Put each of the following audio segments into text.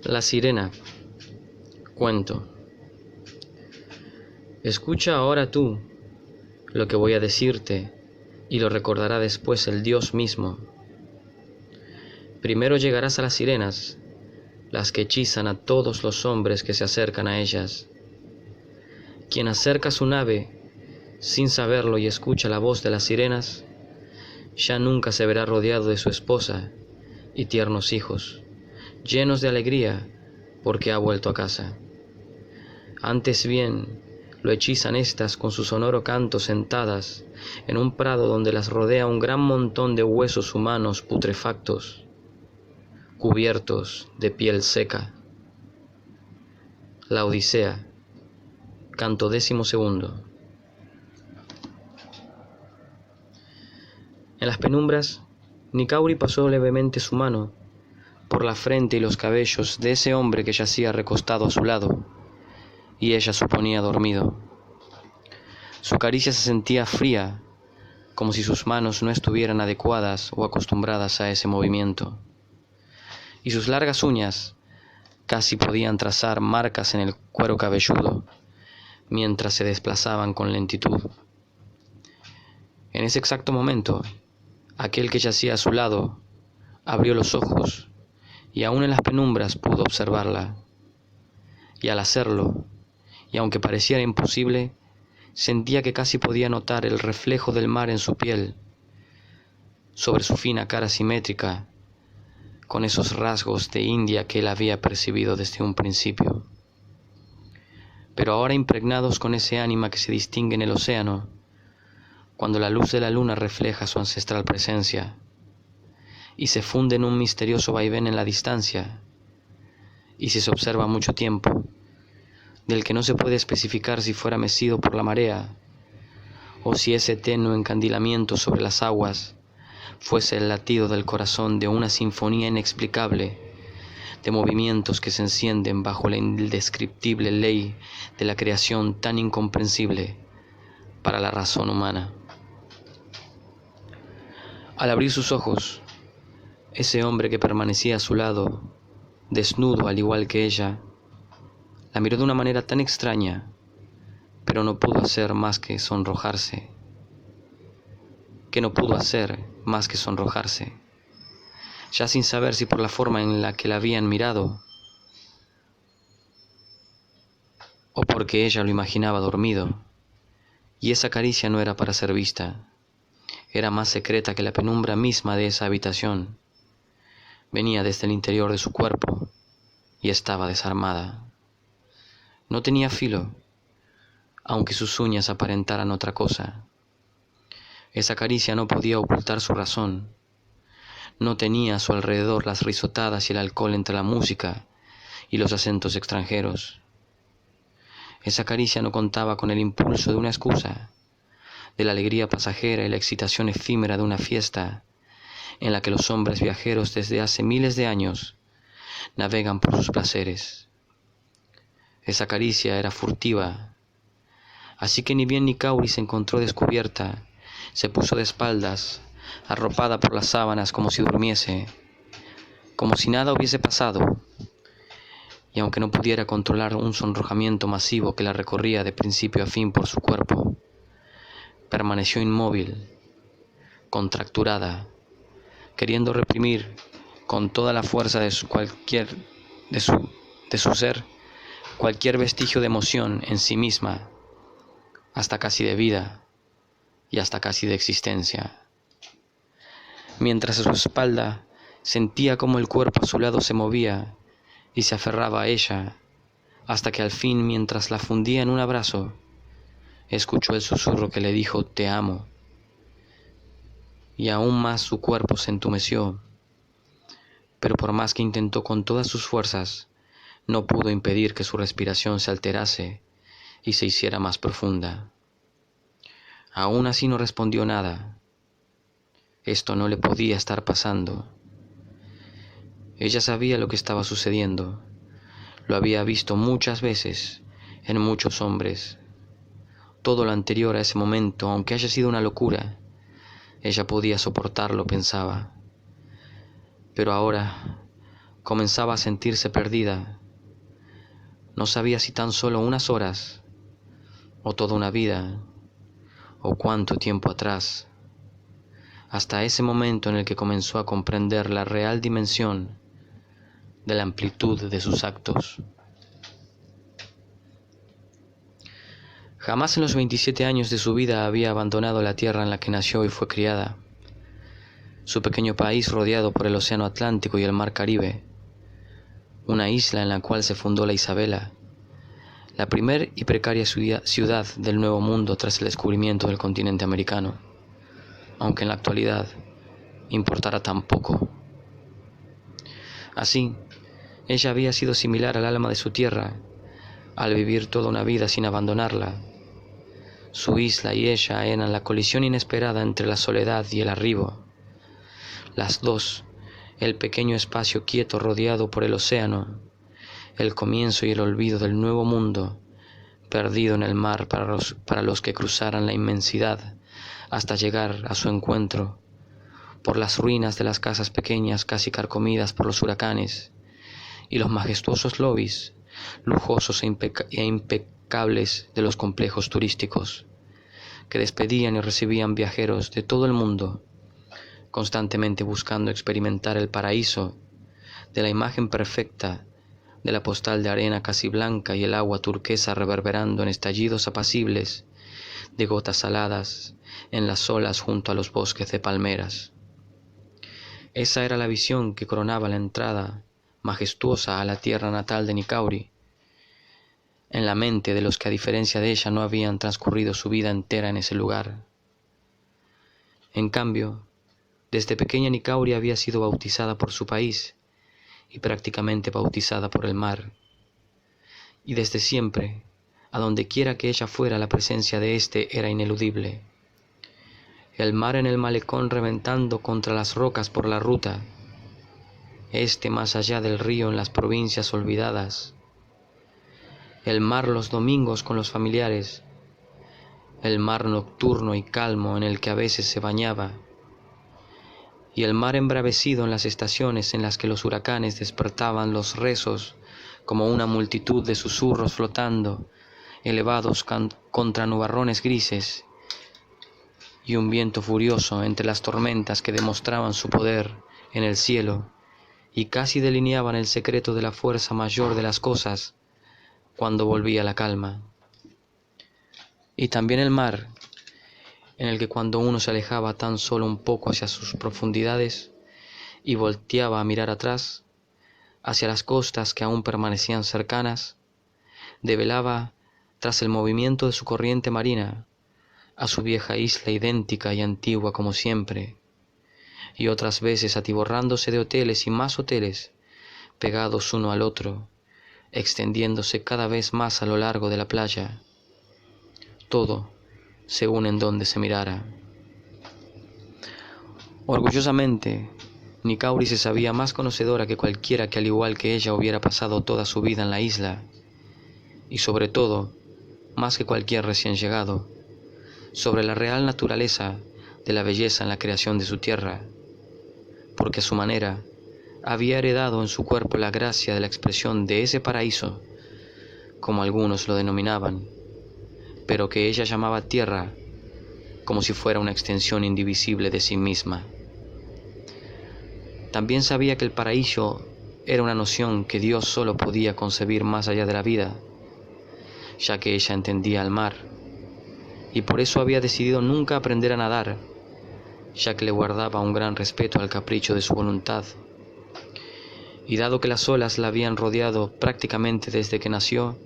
La sirena. Cuento. Escucha ahora tú lo que voy a decirte, y lo recordará después el Dios mismo. Primero llegarás a las sirenas, las que hechizan a todos los hombres que se acercan a ellas. Quien acerca su nave sin saberlo y escucha la voz de las sirenas, ya nunca se verá rodeado de su esposa y tiernos hijos, llenos de alegría porque ha vuelto a casa. Antes bien, lo hechizan éstas con su sonoro canto sentadas en un prado donde las rodea un gran montón de huesos humanos putrefactos, cubiertos de piel seca. La Odisea, canto 12. En las penumbras, Nicauri pasó levemente su mano por la frente y los cabellos de ese hombre que yacía recostado a su lado, y ella suponía dormido. Su caricia se sentía fría, como si sus manos no estuvieran adecuadas o acostumbradas a ese movimiento, y sus largas uñas casi podían trazar marcas en el cuero cabelludo, mientras se desplazaban con lentitud. En ese exacto momento, aquel que yacía a su lado abrió los ojos, y aún en las penumbras pudo observarla. Y al hacerlo, y aunque pareciera imposible, sentía que casi podía notar el reflejo del mar en su piel, sobre su fina cara simétrica, con esos rasgos de India que él había percibido desde un principio. Pero ahora impregnados con ese ánima que se distingue en el océano, cuando la luz de la luna refleja su ancestral presencia, y se funde en un misterioso vaivén en la distancia, y si se observa mucho tiempo, del que no se puede especificar si fuera mecido por la marea, o si ese tenue encandilamiento sobre las aguas fuese el latido del corazón de una sinfonía inexplicable de movimientos que se encienden bajo la indescriptible ley de la creación tan incomprensible para la razón humana. Al abrir sus ojos, ese hombre que permanecía a su lado, desnudo al igual que ella, la miró de una manera tan extraña, pero no pudo hacer más que sonrojarse. Ya sin saber si por la forma en la que la habían mirado, o porque ella lo imaginaba dormido, y esa caricia no era para ser vista, era más secreta que la penumbra misma de esa habitación, venía desde el interior de su cuerpo y estaba desarmada. No tenía filo, aunque sus uñas aparentaran otra cosa. Esa caricia no podía ocultar su razón. No tenía a su alrededor las risotadas y el alcohol entre la música y los acentos extranjeros. Esa caricia no contaba con el impulso de una excusa, de la alegría pasajera y la excitación efímera de una fiesta en la que los hombres viajeros desde hace miles de años navegan por sus placeres. Esa caricia era furtiva, así que ni bien Nicauri se encontró descubierta, se puso de espaldas, arropada por las sábanas como si durmiese, como si nada hubiese pasado, y aunque no pudiera controlar un sonrojamiento masivo que la recorría de principio a fin por su cuerpo, permaneció inmóvil, contracturada, queriendo reprimir con toda la fuerza de su ser cualquier vestigio de emoción en sí misma, hasta casi de vida y hasta casi de existencia. Mientras a su espalda sentía como el cuerpo a su lado se movía y se aferraba a ella, hasta que al fin, mientras la fundía en un abrazo, escuchó el susurro que le dijo «Te amo», y aún más su cuerpo se entumeció, pero por más que intentó con todas sus fuerzas, no pudo impedir que su respiración se alterase y se hiciera más profunda. Aún así no respondió nada. Esto no le podía estar pasando. Ella sabía lo que estaba sucediendo. Lo había visto muchas veces en muchos hombres. Todo lo anterior a ese momento, aunque haya sido una locura, ella podía soportarlo, pensaba. Pero ahora, comenzaba a sentirse perdida. No sabía si tan solo unas horas, o toda una vida, o cuánto tiempo atrás, hasta ese momento en el que comenzó a comprender la real dimensión de la amplitud de sus actos. Jamás en los 27 años de su vida había abandonado la tierra en la que nació y fue criada, su pequeño país rodeado por el Océano Atlántico y el Mar Caribe, una isla en la cual se fundó la Isabela, la primer y precaria ciudad del Nuevo Mundo tras el descubrimiento del continente americano, aunque en la actualidad importara tan poco. Así, ella había sido similar al alma de su tierra, al vivir toda una vida sin abandonarla. Su isla y ella eran la colisión inesperada entre la soledad y el arribo. Las dos, el pequeño espacio quieto rodeado por el océano, el comienzo y el olvido del nuevo mundo, perdido en el mar para los que cruzaran la inmensidad hasta llegar a su encuentro, por las ruinas de las casas pequeñas casi carcomidas por los huracanes, y los majestuosos lobbies, lujosos e impecables de los complejos turísticos, que despedían y recibían viajeros de todo el mundo, constantemente buscando experimentar el paraíso de la imagen perfecta de la postal de arena casi blanca y el agua turquesa reverberando en estallidos apacibles de gotas saladas en las olas junto a los bosques de palmeras. Esa era la visión que coronaba la entrada majestuosa a la tierra natal de Nicauri, en la mente de los que a diferencia de ella no habían transcurrido su vida entera en ese lugar. En cambio, desde pequeña Nicauri había sido bautizada por su país y prácticamente bautizada por el mar. Y desde siempre, a donde quiera que ella fuera, la presencia de éste era ineludible. El mar en el malecón reventando contra las rocas por la ruta, este más allá del río en las provincias olvidadas, el mar los domingos con los familiares, el mar nocturno y calmo en el que a veces se bañaba, y el mar embravecido en las estaciones en las que los huracanes despertaban los rezos como una multitud de susurros flotando, elevados contra nubarrones grises, y un viento furioso entre las tormentas que demostraban su poder en el cielo y casi delineaban el secreto de la fuerza mayor de las cosas cuando volvía la calma. Y también el mar, en el que cuando uno se alejaba tan solo un poco hacia sus profundidades y volteaba a mirar atrás, hacia las costas que aún permanecían cercanas, develaba, tras el movimiento de su corriente marina, a su vieja isla idéntica y antigua como siempre, y otras veces atiborrándose de hoteles y más hoteles, pegados uno al otro, extendiéndose cada vez más a lo largo de la playa, todo según en donde se mirara. Orgullosamente, Nicauri se sabía más conocedora que cualquiera que al igual que ella hubiera pasado toda su vida en la isla, y sobre todo, más que cualquier recién llegado, sobre la real naturaleza de la belleza en la creación de su tierra, porque a su manera había heredado en su cuerpo la gracia de la expresión de ese paraíso, como algunos lo denominaban, pero que ella llamaba tierra, como si fuera una extensión indivisible de sí misma. También sabía que el paraíso era una noción que Dios solo podía concebir más allá de la vida, ya que ella entendía al mar, y por eso había decidido nunca aprender a nadar, ya que le guardaba un gran respeto al capricho de su voluntad. Y dado que las olas la habían rodeado prácticamente desde que nació,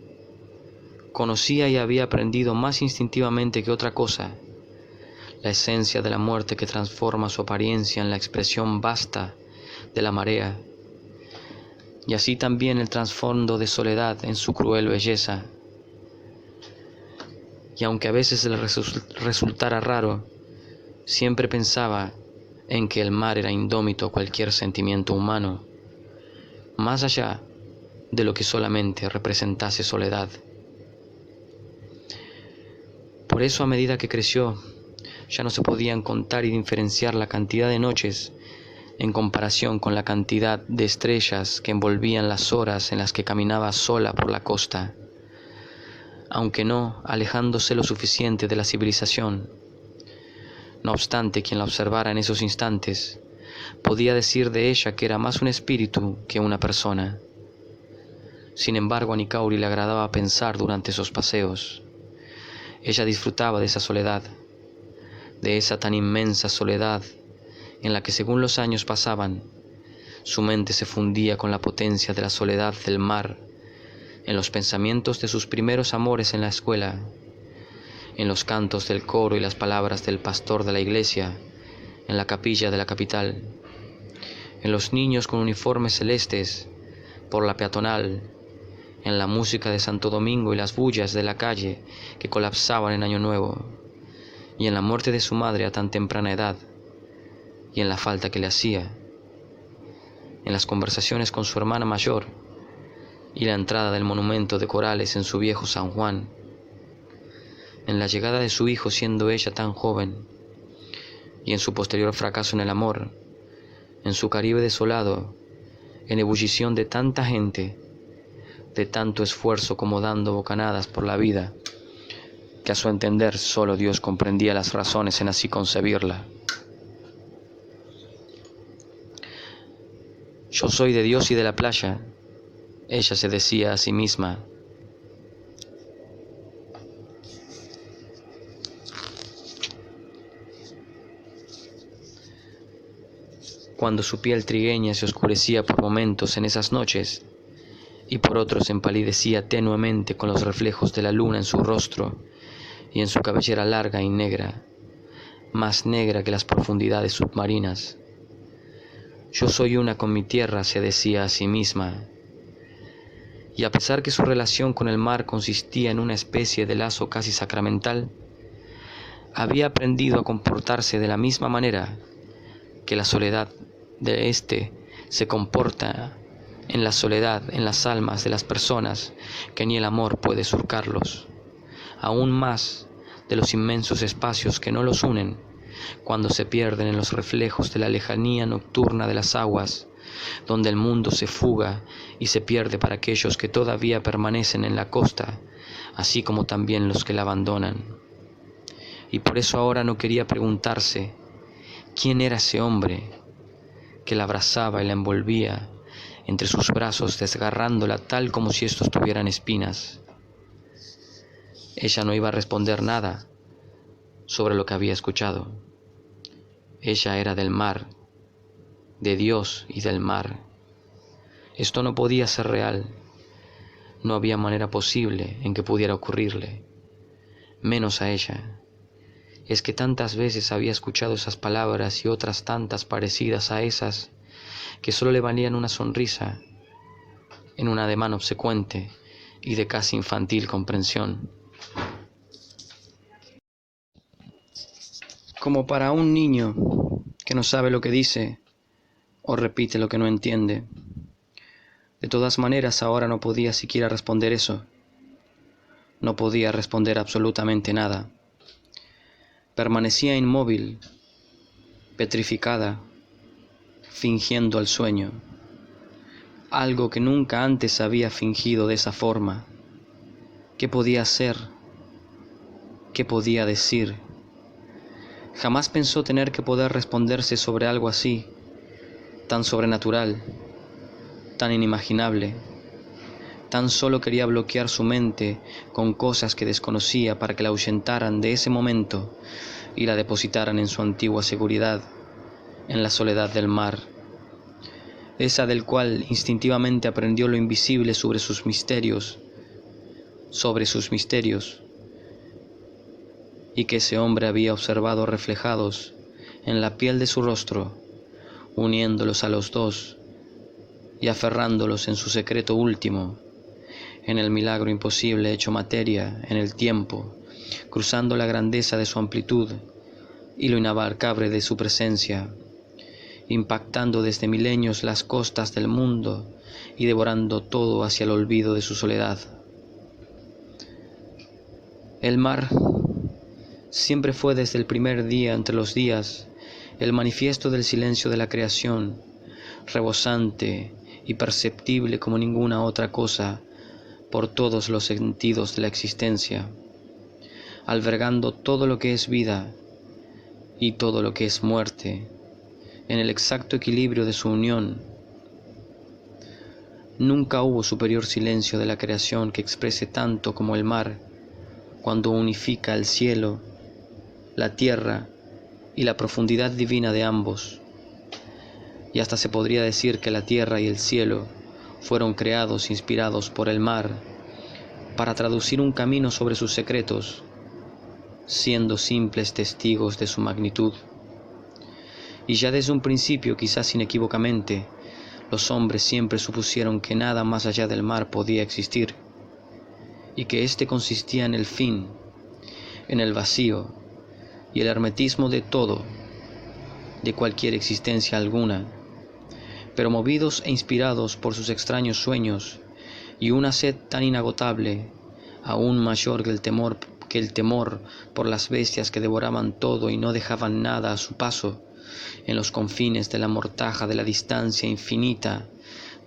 conocía y había aprendido más instintivamente que otra cosa la esencia de la muerte que transforma su apariencia en la expresión vasta de la marea, y así también el trasfondo de soledad en su cruel belleza. Y aunque a veces le resultara raro, siempre pensaba en que el mar era indómito a cualquier sentimiento humano, más allá de lo que solamente representase soledad. Por eso, a medida que creció, ya no se podían contar y diferenciar la cantidad de noches en comparación con la cantidad de estrellas que envolvían las horas en las que caminaba sola por la costa, aunque no alejándose lo suficiente de la civilización. No obstante, quien la observara en esos instantes podía decir de ella que era más un espíritu que una persona. Sin embargo, a Nicauri le agradaba pensar durante esos paseos. Ella disfrutaba de esa soledad, de esa tan inmensa soledad en la que, según los años pasaban, su mente se fundía con la potencia de la soledad del mar, en los pensamientos de sus primeros amores en la escuela, en los cantos del coro y las palabras del pastor de la iglesia, en la capilla de la capital, en los niños con uniformes celestes, por la peatonal, en la música de Santo Domingo y las bullas de la calle que colapsaban en Año Nuevo, y en la muerte de su madre a tan temprana edad, y en la falta que le hacía, en las conversaciones con su hermana mayor, y la entrada del monumento de corales en su viejo San Juan, en la llegada de su hijo siendo ella tan joven, y en su posterior fracaso en el amor, en su Caribe desolado, en ebullición de tanta gente, de tanto esfuerzo como dando bocanadas por la vida, que a su entender solo Dios comprendía las razones en así concebirla. Yo soy de Dios y de la playa, ella se decía a sí misma. Cuando su piel trigueña se oscurecía por momentos en esas noches, y por otros empalidecía tenuemente con los reflejos de la luna en su rostro y en su cabellera larga y negra, más negra que las profundidades submarinas. Yo soy una con mi tierra, se decía a sí misma, y a pesar que su relación con el mar consistía en una especie de lazo casi sacramental, había aprendido a comportarse de la misma manera que la soledad de éste se comporta en la soledad en las almas de las personas, que ni el amor puede surcarlos, aún más de los inmensos espacios que no los unen, cuando se pierden en los reflejos de la lejanía nocturna de las aguas, donde el mundo se fuga y se pierde para aquellos que todavía permanecen en la costa, así como también los que la abandonan. Y por eso ahora no quería preguntarse quién era ese hombre que la abrazaba y la envolvía entre sus brazos, desgarrándola tal como si estos tuvieran espinas. Ella no iba a responder nada sobre lo que había escuchado. Ella era del mar, de Dios y del mar. Esto no podía ser real. No había manera posible en que pudiera ocurrirle, menos a ella. Es que tantas veces había escuchado esas palabras y otras tantas parecidas a esas, que solo le valían una sonrisa, en un ademán obsecuente y de casi infantil comprensión. Como para un niño que no sabe lo que dice o repite lo que no entiende. De todas maneras, ahora no podía siquiera responder eso. No podía responder absolutamente nada. Permanecía inmóvil, petrificada, fingiendo el sueño, algo que nunca antes había fingido de esa forma. ¿Qué podía hacer? ¿Qué podía decir? Jamás pensó tener que poder responderse sobre algo así, tan sobrenatural, tan inimaginable. Tan solo quería bloquear su mente con cosas que desconocía para que la ahuyentaran de ese momento y la depositaran en su antigua seguridad, en la soledad del mar, esa del cual instintivamente aprendió lo invisible sobre sus misterios, y que ese hombre había observado reflejados en la piel de su rostro, uniéndolos a los dos y aferrándolos en su secreto último, en el milagro imposible hecho materia en el tiempo, cruzando la grandeza de su amplitud y lo inabarcable de su presencia, impactando desde milenios las costas del mundo y devorando todo hacia el olvido de su soledad. El mar siempre fue desde el primer día entre los días el manifiesto del silencio de la creación, rebosante y perceptible como ninguna otra cosa por todos los sentidos de la existencia, albergando todo lo que es vida y todo lo que es muerte, en el exacto equilibrio de su unión. Nunca hubo superior silencio de la creación que exprese tanto como el mar, cuando unifica el cielo, la tierra y la profundidad divina de ambos. Y hasta se podría decir que la tierra y el cielo fueron creados inspirados por el mar para traducir un camino sobre sus secretos, siendo simples testigos de su magnitud. Y ya desde un principio, quizás inequívocamente, los hombres siempre supusieron que nada más allá del mar podía existir, y que éste consistía en el fin, en el vacío y el hermetismo de todo, de cualquier existencia alguna. Pero movidos e inspirados por sus extraños sueños y una sed tan inagotable, aún mayor que el temor por las bestias que devoraban todo y no dejaban nada a su paso, en los confines de la mortaja de la distancia infinita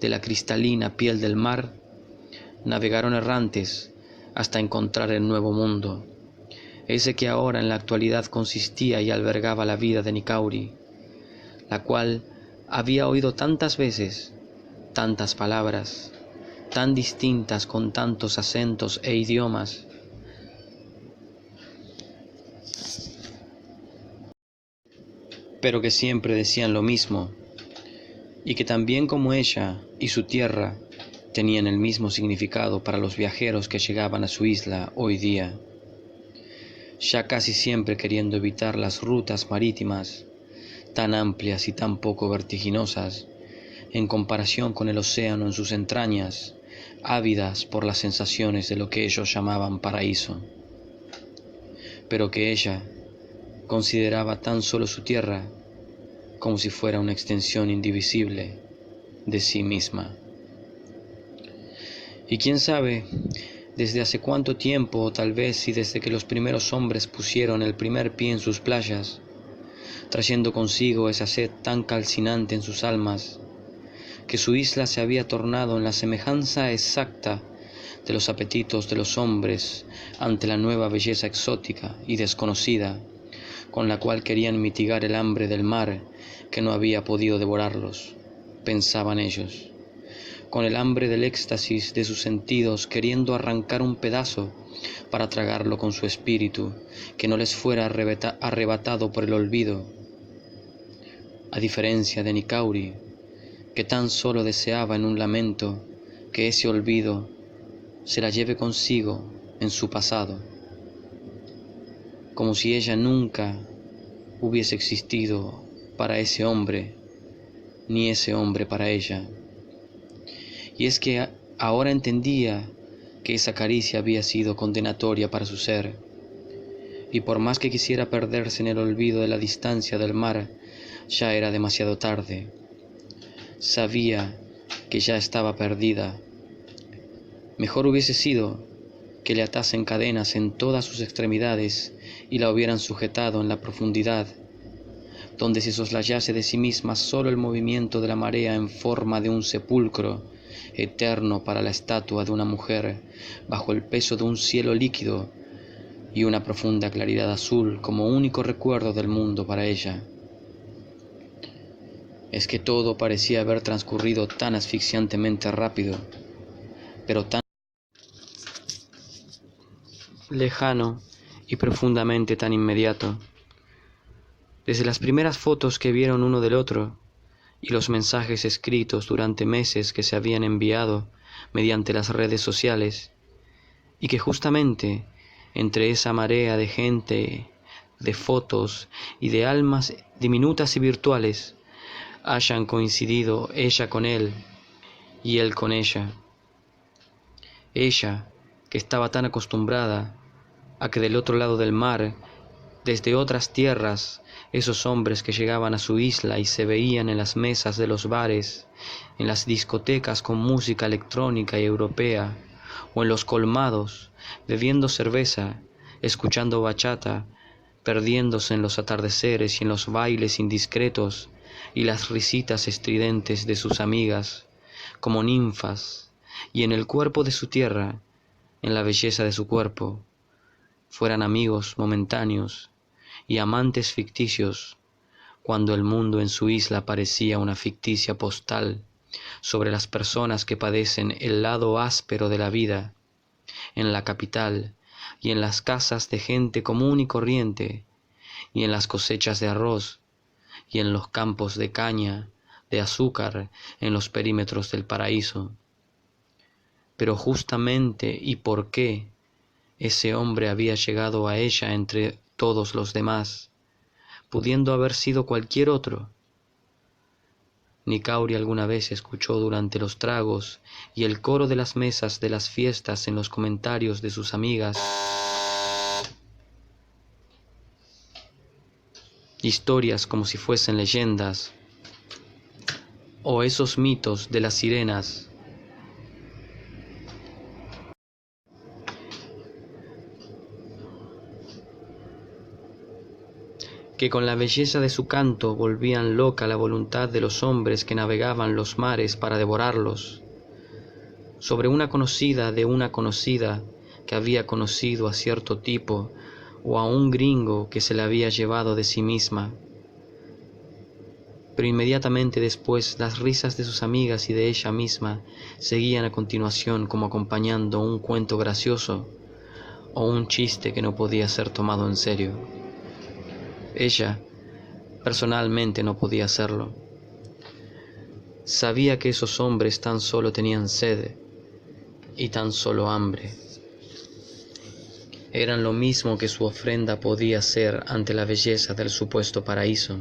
de la cristalina piel del mar, navegaron errantes hasta encontrar el nuevo mundo, ese que ahora en la actualidad consistía y albergaba la vida de Nicauri, la cual había oído tantas veces, tantas palabras, tan distintas con tantos acentos e idiomas, pero que siempre decían lo mismo, y que también como ella y su tierra tenían el mismo significado para los viajeros que llegaban a su isla hoy día, ya casi siempre queriendo evitar las rutas marítimas, tan amplias y tan poco vertiginosas, en comparación con el océano en sus entrañas, ávidas por las sensaciones de lo que ellos llamaban paraíso, pero que ella consideraba tan solo su tierra como si fuera una extensión indivisible de sí misma. Y quién sabe desde hace cuánto tiempo, o tal vez si desde que los primeros hombres pusieron el primer pie en sus playas, trayendo consigo esa sed tan calcinante en sus almas, que su isla se había tornado en la semejanza exacta de los apetitos de los hombres ante la nueva belleza exótica y desconocida, con la cual querían mitigar el hambre del mar que no había podido devorarlos, pensaban ellos, con el hambre del éxtasis de sus sentidos, queriendo arrancar un pedazo para tragarlo con su espíritu, que no les fuera arrebatado por el olvido, a diferencia de Nicauri, que tan solo deseaba en un lamento que ese olvido se la lleve consigo en su pasado, como si ella nunca hubiese existido para ese hombre, ni ese hombre para ella. Y es que ahora entendía que esa caricia había sido condenatoria para su ser, y por más que quisiera perderse en el olvido de la distancia del mar, ya era demasiado tarde. Sabía que ya estaba perdida. Mejor hubiese sido que le atasen cadenas en todas sus extremidades y la hubieran sujetado en la profundidad, donde se soslayase de sí misma solo el movimiento de la marea en forma de un sepulcro eterno para la estatua de una mujer, bajo el peso de un cielo líquido y una profunda claridad azul como único recuerdo del mundo para ella. Es que todo parecía haber transcurrido tan asfixiantemente rápido, pero tan lejano y profundamente tan inmediato. Desde las primeras fotos que vieron uno del otro y los mensajes escritos durante meses que se habían enviado mediante las redes sociales, y que justamente entre esa marea de gente, de fotos y de almas diminutas y virtuales, hayan coincidido ella con él y él con ella. Ella, que estaba tan acostumbrada a que del otro lado del mar, desde otras tierras, esos hombres que llegaban a su isla y se veían en las mesas de los bares, en las discotecas con música electrónica y europea, o en los colmados, bebiendo cerveza, escuchando bachata, perdiéndose en los atardeceres y en los bailes indiscretos y las risitas estridentes de sus amigas, como ninfas, y en el cuerpo de su tierra, en la belleza de su cuerpo, fueran amigos momentáneos y amantes ficticios, cuando el mundo en su isla parecía una ficticia postal sobre las personas que padecen el lado áspero de la vida, en la capital y en las casas de gente común y corriente, y en las cosechas de arroz, y en los campos de caña, de azúcar, en los perímetros del paraíso. Pero justamente y por qué ese hombre había llegado a ella entre todos los demás, pudiendo haber sido cualquier otro. Nicauri alguna vez escuchó durante los tragos y el coro de las mesas de las fiestas en los comentarios de sus amigas historias como si fuesen leyendas, o esos mitos de las sirenas que con la belleza de su canto volvían loca la voluntad de los hombres que navegaban los mares para devorarlos, sobre una conocida de una conocida que había conocido a cierto tipo, o a un gringo que se la había llevado de sí misma. Pero inmediatamente después las risas de sus amigas y de ella misma seguían a continuación como acompañando un cuento gracioso o un chiste que no podía ser tomado en serio. Ella, personalmente, no podía hacerlo. Sabía que esos hombres tan solo tenían sed y tan solo hambre. Eran lo mismo que su ofrenda podía ser ante la belleza del supuesto paraíso.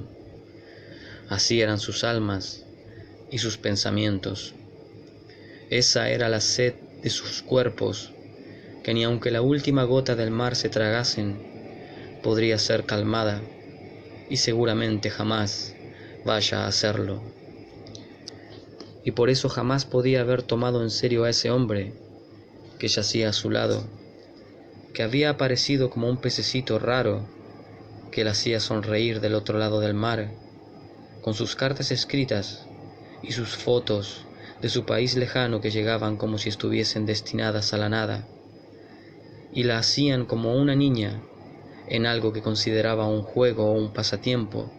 Así eran sus almas y sus pensamientos. Esa era la sed de sus cuerpos, que ni aunque la última gota del mar se tragasen, podría ser calmada, y seguramente jamás vaya a hacerlo. Y por eso jamás podía haber tomado en serio a ese hombre que yacía a su lado, que había aparecido como un pececito raro que le hacía sonreír del otro lado del mar, con sus cartas escritas y sus fotos de su país lejano que llegaban como si estuviesen destinadas a la nada, y la hacían como una niña en algo que consideraba un juego o un pasatiempo,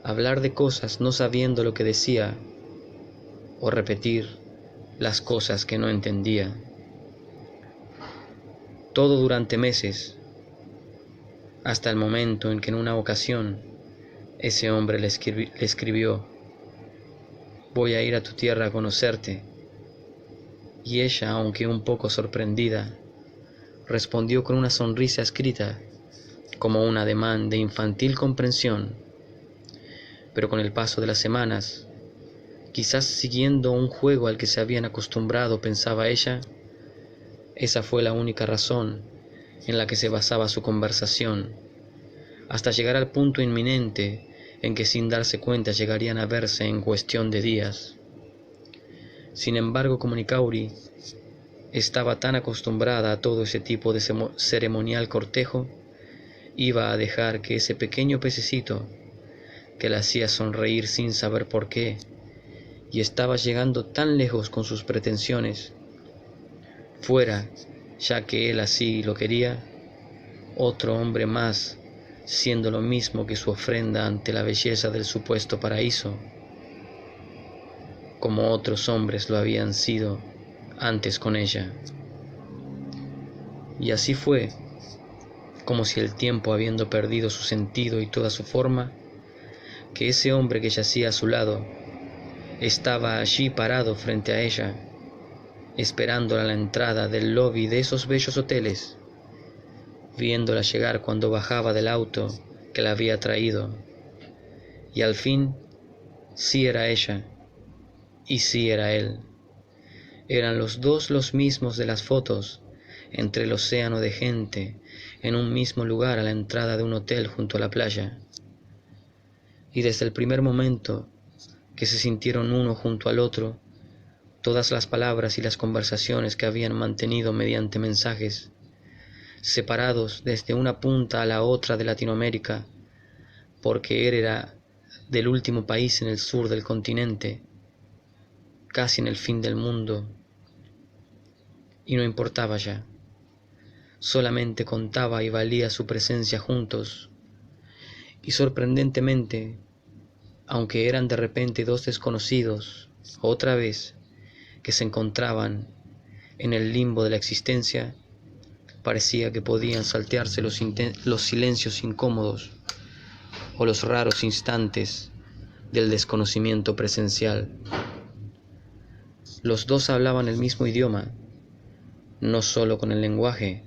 hablar de cosas no sabiendo lo que decía, o repetir las cosas que no entendía. Todo durante meses, hasta el momento en que en una ocasión ese hombre le escribió: «Voy a ir a tu tierra a conocerte», y ella, aunque un poco sorprendida, respondió con una sonrisa escrita, como un ademán de infantil comprensión. Pero con el paso de las semanas, quizás siguiendo un juego al que se habían acostumbrado, pensaba ella, esa fue la única razón en la que se basaba su conversación, hasta llegar al punto inminente en que sin darse cuenta llegarían a verse en cuestión de días. Sin embargo, como Nicauri estaba tan acostumbrada a todo ese tipo de ceremonial cortejo, iba a dejar que ese pequeño pececito, que la hacía sonreír sin saber por qué, y estaba llegando tan lejos con sus pretensiones, fuera, ya que él así lo quería, otro hombre más, siendo lo mismo que su ofrenda ante la belleza del supuesto paraíso, como otros hombres lo habían sido antes con ella. Y así fue, como si el tiempo, habiendo perdido su sentido y toda su forma, que ese hombre que yacía a su lado estaba allí parado frente a ella, esperándola a la entrada del lobby de esos bellos hoteles, viéndola llegar cuando bajaba del auto que la había traído, y al fin sí era ella y sí era él. Eran los dos los mismos de las fotos, entre el océano de gente, en un mismo lugar a la entrada de un hotel junto a la playa. Y desde el primer momento que se sintieron uno junto al otro, todas las palabras y las conversaciones que habían mantenido mediante mensajes separados desde una punta a la otra de Latinoamérica, porque él era del último país en el sur del continente, casi en el fin del mundo, y no importaba ya, solamente contaba y valía su presencia juntos, y sorprendentemente, aunque eran de repente dos desconocidos, otra vez, que se encontraban en el limbo de la existencia, parecía que podían saltearse los silencios incómodos o los raros instantes del desconocimiento presencial. Los dos hablaban el mismo idioma, no solo con el lenguaje,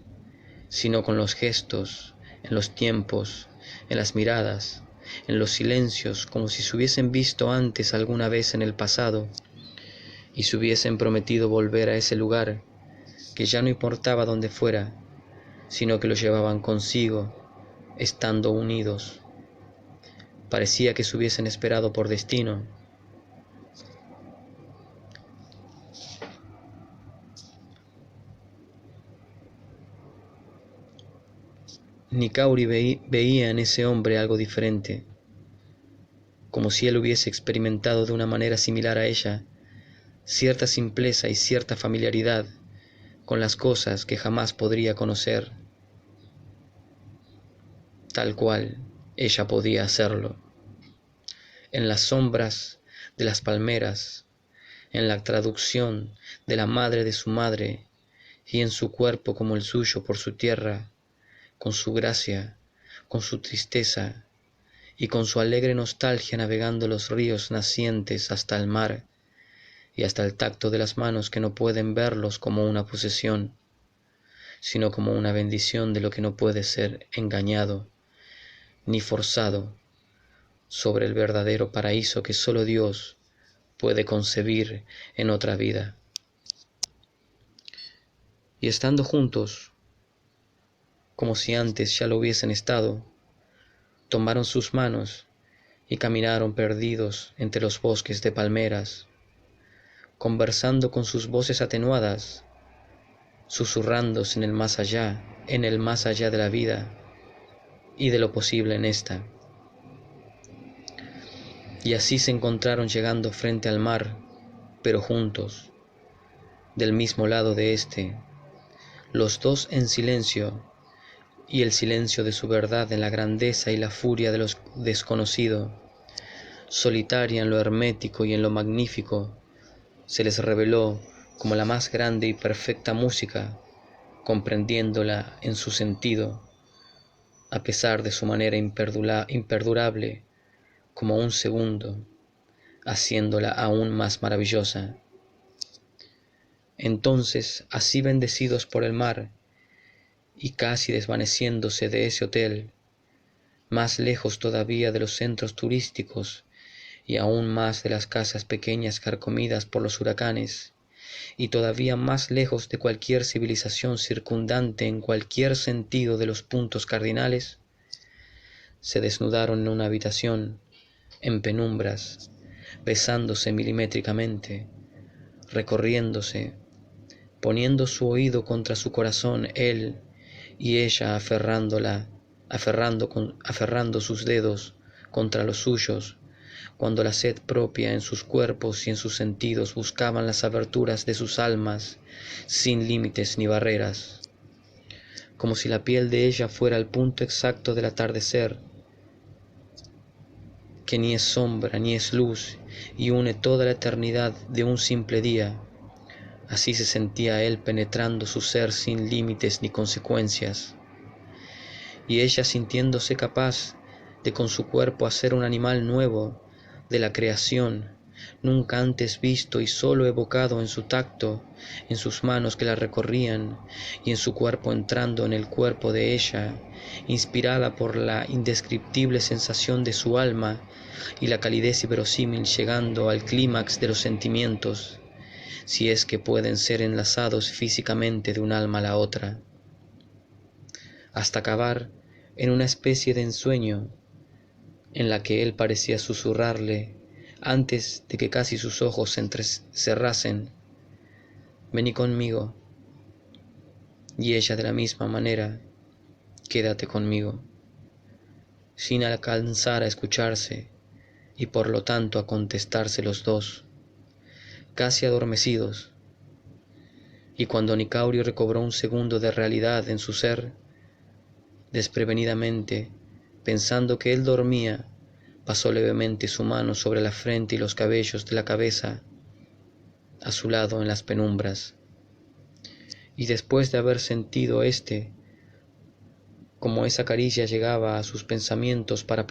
sino con los gestos, en los tiempos, en las miradas, en los silencios, como si se hubiesen visto antes alguna vez en el pasado y se hubiesen prometido volver a ese lugar que ya no importaba dónde fuera, sino que lo llevaban consigo, estando unidos. Parecía que se hubiesen esperado por destino. Nikauri veía en ese hombre algo diferente, como si él hubiese experimentado de una manera similar a ella cierta simpleza y cierta familiaridad con las cosas que jamás podría conocer, tal cual ella podía hacerlo. En las sombras de las palmeras, en la traducción de la madre de su madre, y en su cuerpo como el suyo por su tierra, con su gracia, con su tristeza y con su alegre nostalgia navegando los ríos nacientes hasta el mar y hasta el tacto de las manos que no pueden verlos como una posesión, sino como una bendición de lo que no puede ser engañado ni forzado sobre el verdadero paraíso que solo Dios puede concebir en otra vida. Y estando juntos, como si antes ya lo hubiesen estado, tomaron sus manos y caminaron perdidos entre los bosques de palmeras, conversando con sus voces atenuadas, susurrándose en el más allá de la vida y de lo posible en esta. Y así se encontraron llegando frente al mar, pero juntos, del mismo lado de éste, los dos en silencio, y el silencio de su verdad en la grandeza y la furia de lo desconocido, solitaria en lo hermético y en lo magnífico, se les reveló como la más grande y perfecta música, comprendiéndola en su sentido, a pesar de su manera imperdurable, como un segundo, haciéndola aún más maravillosa. Entonces, así bendecidos por el mar, y casi desvaneciéndose de ese hotel, más lejos todavía de los centros turísticos y aún más de las casas pequeñas carcomidas por los huracanes, y todavía más lejos de cualquier civilización circundante en cualquier sentido de los puntos cardinales, se desnudaron en una habitación, en penumbras, besándose milimétricamente, recorriéndose, poniendo su oído contra su corazón, él y ella aferrando sus dedos contra los suyos, cuando la sed propia en sus cuerpos y en sus sentidos buscaban las aberturas de sus almas sin límites ni barreras, como si la piel de ella fuera el punto exacto del atardecer, que ni es sombra ni es luz y une toda la eternidad de un simple día. Así se sentía él penetrando su ser sin límites ni consecuencias, y ella sintiéndose capaz de con su cuerpo hacer un animal nuevo de la creación, nunca antes visto y solo evocado en su tacto, en sus manos que la recorrían y en su cuerpo entrando en el cuerpo de ella, inspirada por la indescriptible sensación de su alma y la calidez inverosímil llegando al clímax de los sentimientos, si es que pueden ser enlazados físicamente de un alma a la otra, hasta acabar en una especie de ensueño en la que él parecía susurrarle antes de que casi sus ojos se entrecerrasen: «Vení conmigo, y ella de la misma manera, quédate conmigo, sin alcanzar a escucharse y por lo tanto a contestarse los dos, casi adormecidos. Y cuando Nicaurio recobró un segundo de realidad en su ser, desprevenidamente, pensando que él dormía, pasó levemente su mano sobre la frente y los cabellos de la cabeza, a su lado en las penumbras, y después de haber sentido como esa caricia llegaba a sus pensamientos para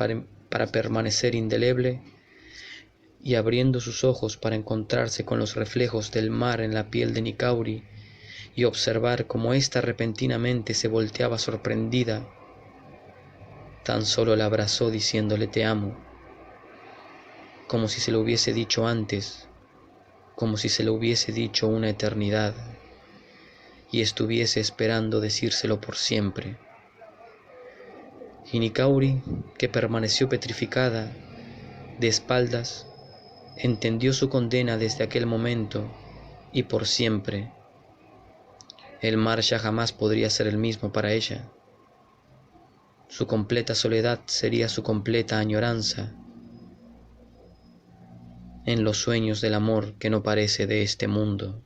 permanecer indeleble, y abriendo sus ojos para encontrarse con los reflejos del mar en la piel de Nicauri, y observar cómo ésta repentinamente se volteaba sorprendida, tan solo la abrazó diciéndole te amo, como si se lo hubiese dicho antes, como si se lo hubiese dicho una eternidad, y estuviese esperando decírselo por siempre. Y Nicauri, que permaneció petrificada, de espaldas, entendió su condena desde aquel momento y por siempre. El mar ya jamás podría ser el mismo para ella. Su completa soledad sería su completa añoranza en los sueños del amor que no parece de este mundo,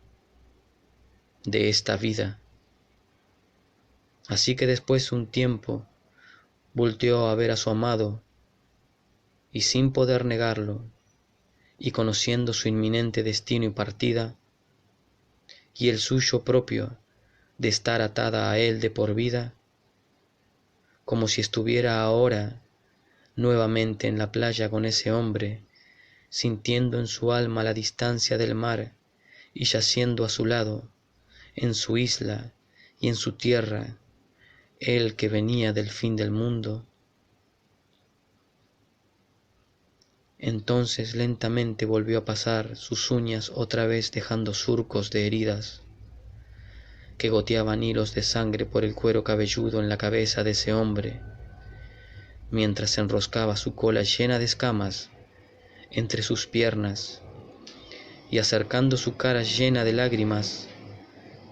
de esta vida. Así que después de un tiempo volteó a ver a su amado y sin poder negarlo, y conociendo su inminente destino y partida, y el suyo propio de estar atada a él de por vida, como si estuviera ahora nuevamente en la playa con ese hombre, sintiendo en su alma la distancia del mar y yaciendo a su lado, en su isla y en su tierra, él que venía del fin del mundo. Entonces lentamente volvió a pasar sus uñas otra vez dejando surcos de heridas que goteaban hilos de sangre por el cuero cabelludo en la cabeza de ese hombre, mientras enroscaba su cola llena de escamas entre sus piernas y acercando su cara llena de lágrimas,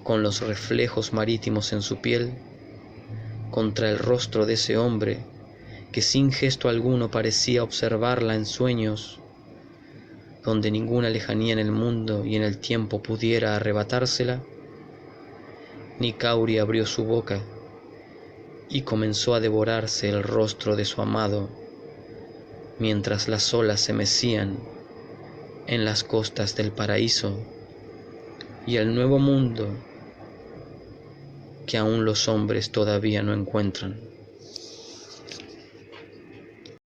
con los reflejos marítimos en su piel, contra el rostro de ese hombre que sin gesto alguno parecía observarla en sueños, donde ninguna lejanía en el mundo y en el tiempo pudiera arrebatársela, Nicauri abrió su boca y comenzó a devorarse el rostro de su amado, mientras las olas se mecían en las costas del paraíso y el nuevo mundo que aún los hombres todavía no encuentran.